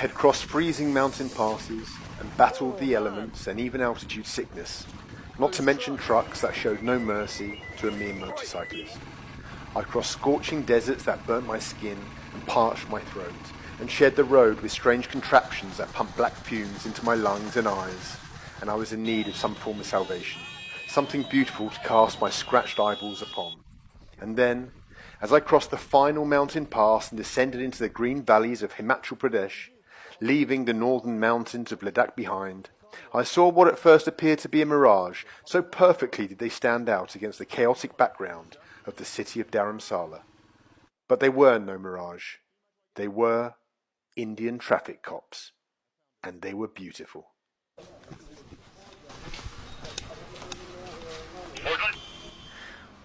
had crossed freezing mountain passes and battled the elements and even altitude sickness, not to mention trucks that showed no mercy to a mere motorcyclist. I crossed scorching deserts that burnt my skin and parched my throat, and shared the road with strange contraptions that pumped black fumes into my lungs and eyes, and I was in need of some form of salvation, something beautiful to cast my scratched eyeballs upon. And then, as I crossed the final mountain pass and descended into the green valleys of Himachal Pradesh, leaving the northern mountains of Ladakh behind, I saw what at first appeared to be a mirage, so perfectly did they stand out against the chaotic background of the city of Dharamsala. But they were no mirage. They were Indian traffic cops, and they were beautiful.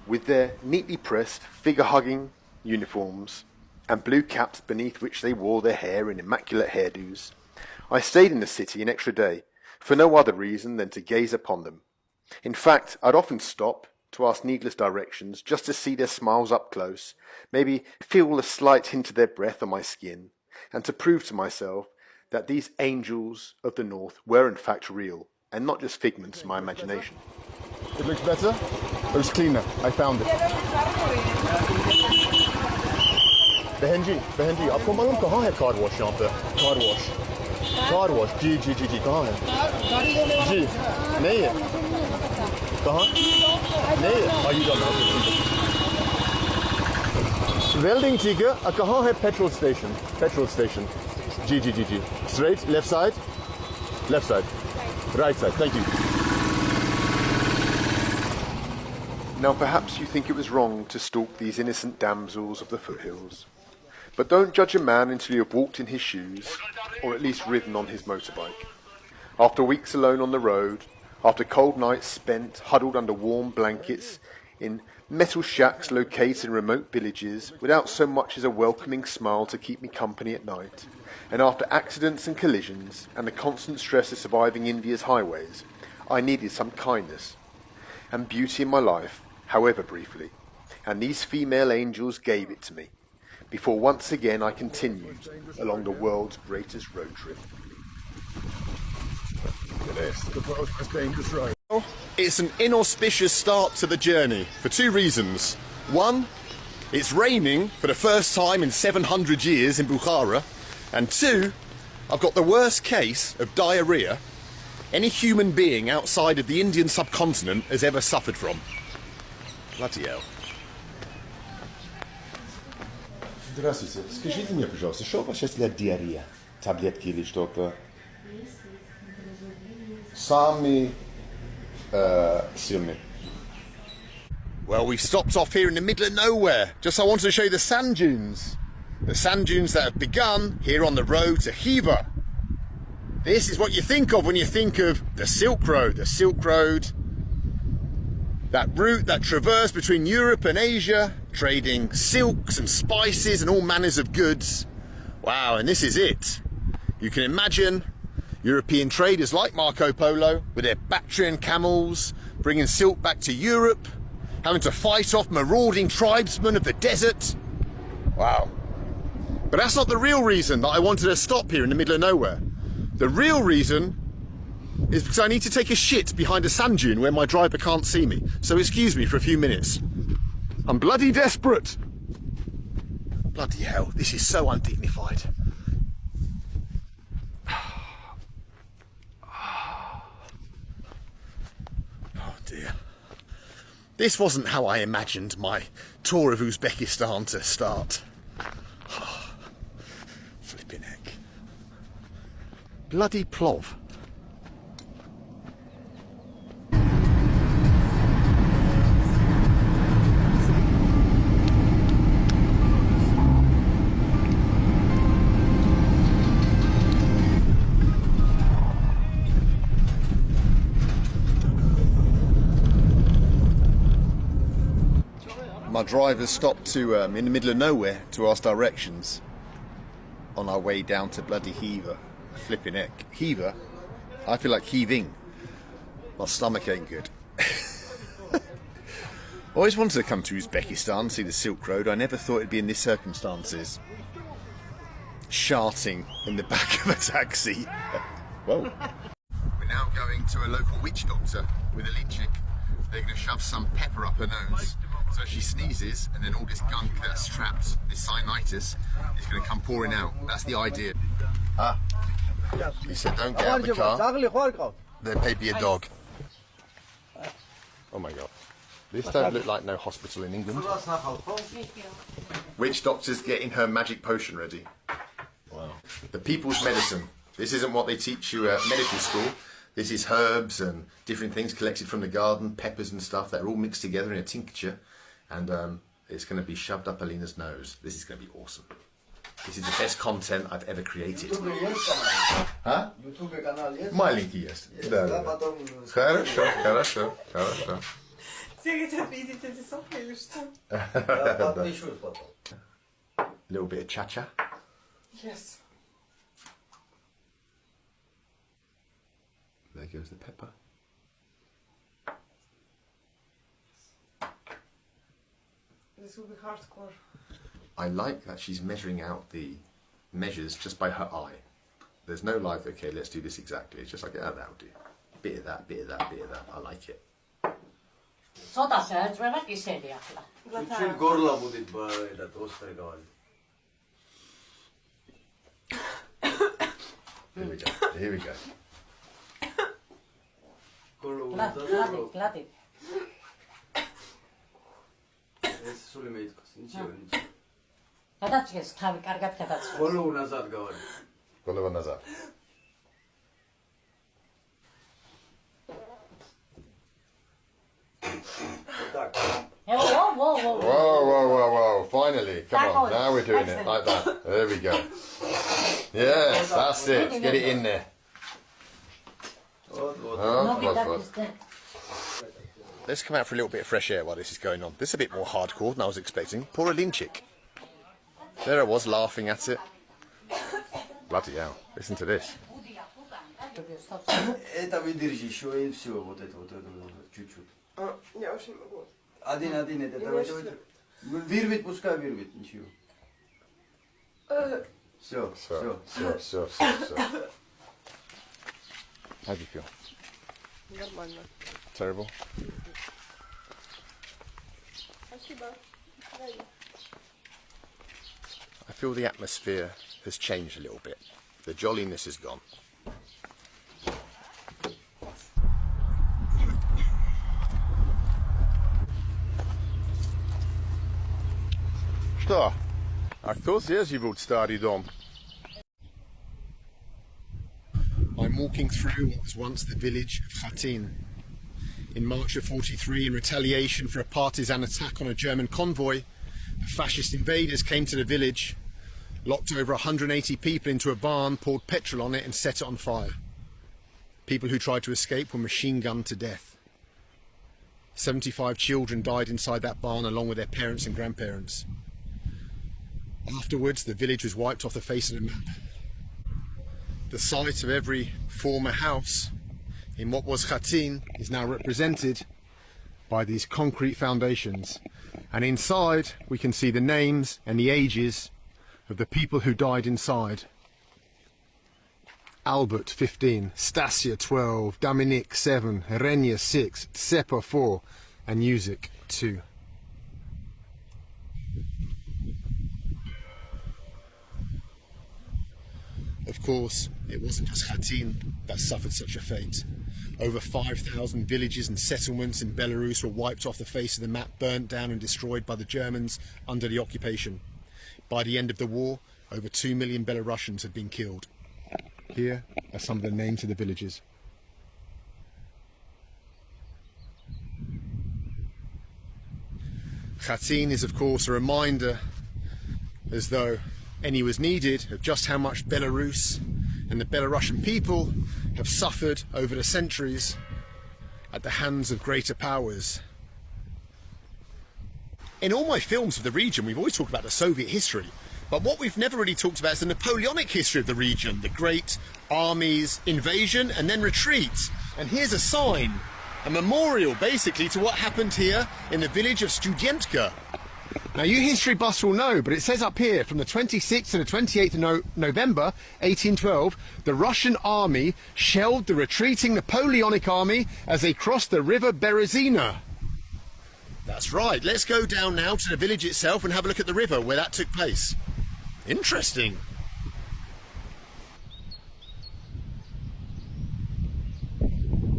With their neatly pressed, figure-hugging uniforms and blue caps beneath which they wore their hair in immaculate hairdos, I stayed in the city an extra day, for no other reason than to gaze upon them. In fact, I'd often stop to ask needless directions just to see their smiles up close, maybe feel a slight hint of their breath on my skin, and to prove to myself that these angels of the north were in fact real, and not just figments of my imagination. It looks better? It was cleaner. I found it. बहन जी आपको मालूम कहाँ है car wash यहाँ पे car wash जी कहाँ है जी नहीं है कहाँ नहीं है you don't know वेल्डिंग ठीक है कहाँ है petrol station ji straight left side right side thank you. Now perhaps you think it was wrong to stalk these innocent damsels of the foothills. But don't judge a man until you have walked in his shoes, or at least ridden on his motorbike. After weeks alone on the road, after cold nights spent huddled under warm blankets in metal shacks located in remote villages without so much as a welcoming smile to keep me company at night, and after accidents and collisions and the constant stress of surviving India's highways, I needed some kindness and beauty in my life, however briefly, and these female angels gave it to me, before once again I continued along the world's greatest road trip. It's an inauspicious start to the journey for two reasons. One, it's raining for the first time in 700 years in Bukhara, and two, I've got the worst case of diarrhea any human being outside of the Indian subcontinent has ever suffered from. Bloody hell. Здравствуйте. Скажите мне, пожалуйста, что у вас сейчас для диарея? Таблетки или что-то? Самый сильный. Well, we've stopped off here in the middle of nowhere. Just I wanted to show you the sand dunes. The sand dunes that have begun here on the road to Khiva. This is what you think of when you think of the Silk Road. The Silk Road, that route that traversed between Europe and Asia, trading silks and spices and all manners of goods. Wow, and this is it. You can imagine European traders like Marco Polo with their Bactrian camels, bringing silk back to Europe, having to fight off marauding tribesmen of the desert. Wow. But that's not the real reason that I wanted to stop here in the middle of nowhere. The real reason is because I need to take a shit behind a sand dune where my driver can't see me. So excuse me for a few minutes. I'm bloody desperate. Bloody hell, this is so undignified. Oh dear. This wasn't how I imagined my tour of Uzbekistan to start. Flipping heck. Bloody plov. My driver stopped to in the middle of nowhere to ask directions on our way down to bloody Khiva. Flipping heck. Khiva? I feel like heaving. My stomach ain't good. I always wanted to come to Uzbekistan, see the Silk Road. I never thought it'd be in these circumstances. sharting in the back of a taxi. Whoa. We're now going to a local witch doctor with a linchik. They're going to shove some pepper up her nose so she sneezes, and then all this gunk that's trapped, this sinusitis, is going to come pouring out. That's the idea. Ah. He said don't get out of the car. There may be a dog. Oh my god. This don't look like no hospital in England. Witch doctor's getting her magic potion ready. Wow. The people's medicine. This isn't what they teach you at medical school. This is herbs and different things collected from the garden, peppers and stuff that are all mixed together in a tincture. And it's going to be shoved up Alina's nose. This is going to be awesome. This is the best content I've ever created. Huh? Маленький есть. Да, да. Хорошо, хорошо, хорошо. Little bit of cha-cha. Yes. There goes the pepper. This will be hardcore. I like that she's measuring out the measures just by her eye. There's no like, okay, let's do this exactly. It's just like, oh, that'll do. Bit of that, bit of that, bit of that. I like it. Чуть горло будет этот острый говорит. Here we go. Here we go. Сулим итқос. Ничего, ничего. გადაჭეს თავი კარგად გადაჭეს. Голову назад говорит. Голова назад. Так. Whoa, whoa, whoa. Whoa, whoa, whoa, whoa. Finally. Come on. Now we're doing it like that. There we go. Yes, that's it. Get it in there. Oh, let's come out for a little bit of fresh air while this is going on. This is a bit more hardcore than I was expecting. Poor Alinchik. There I was laughing at it. Bloody hell. Listen to this. Это выдержи еще и все. Вот это чуть-чуть. Я вообще не могу. Один, это давай. Вырвет, пускай вырвет, ничего. Все. How do you feel? Нормально. Terrible? Спасибо. I feel the atmosphere has changed a little bit. The jolliness is gone. Что? А кто здесь живут, старый дом? I'm walking through what was once the village of Khatin. In March of '43, in retaliation for a partisan attack on a German convoy, the fascist invaders came to the village, locked over 180 people into a barn, poured petrol on it and set it on fire. People who tried to escape were machine gunned to death. 75 children died inside that barn along with their parents and grandparents. Afterwards, the village was wiped off the face of the map. The site of every former house in what was Khatin is now represented by these concrete foundations, and inside we can see the names and the ages of the people who died inside. Albert 15, Stasia 12, Dominic 7, Herenia 6, Tsepa 4 and Yuzik 2. Of course, it wasn't just Khatin that suffered such a fate. Over 5,000 villages and settlements in Belarus were wiped off the face of the map, burnt down and destroyed by the Germans under the occupation. By the end of the war, over 2 million Belarusians had been killed. Here are some of the names of the villages. Khatin is of course a reminder, as though any was needed, of just how much Belarus and the Belarusian people have suffered over the centuries at the hands of greater powers. In all my films of the region, we've always talked about the Soviet history, but what we've never really talked about is the Napoleonic history of the region, the great armies, invasion and then retreat. And here's a sign, a memorial basically to what happened here in the village of Studentka. Now, you history buffs will know, but it says up here, from the 26th to the 28th of November 1812, the Russian army shelled the retreating Napoleonic army as they crossed the river Berezina. That's right. Let's go down now to the village itself and have a look at the river where that took place. Interesting.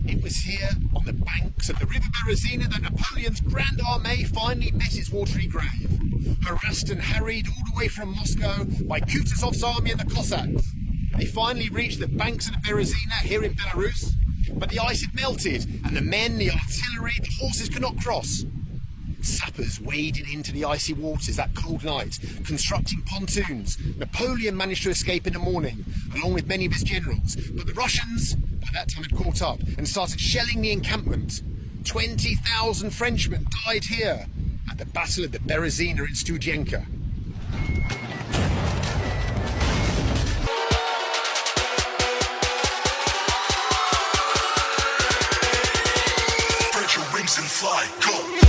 It was here, on the banks of the river Berezina, that Napoleon's Grand Armée finally met its watery grave. Harassed and harried all the way from Moscow by Kutuzov's army and the Cossacks, they finally reached the banks of the Berezina here in Belarus, but the ice had melted, and the men, the artillery, the horses could not cross. Sappers waded into the icy waters that cold night, constructing pontoons. Napoleon managed to escape in the morning, along with many of his generals, but the Russians, by that time, had caught up and started shelling the encampment. 20,000 Frenchmen died here at the Battle of the Berezina in Studienka. Spread your wings and fly, go!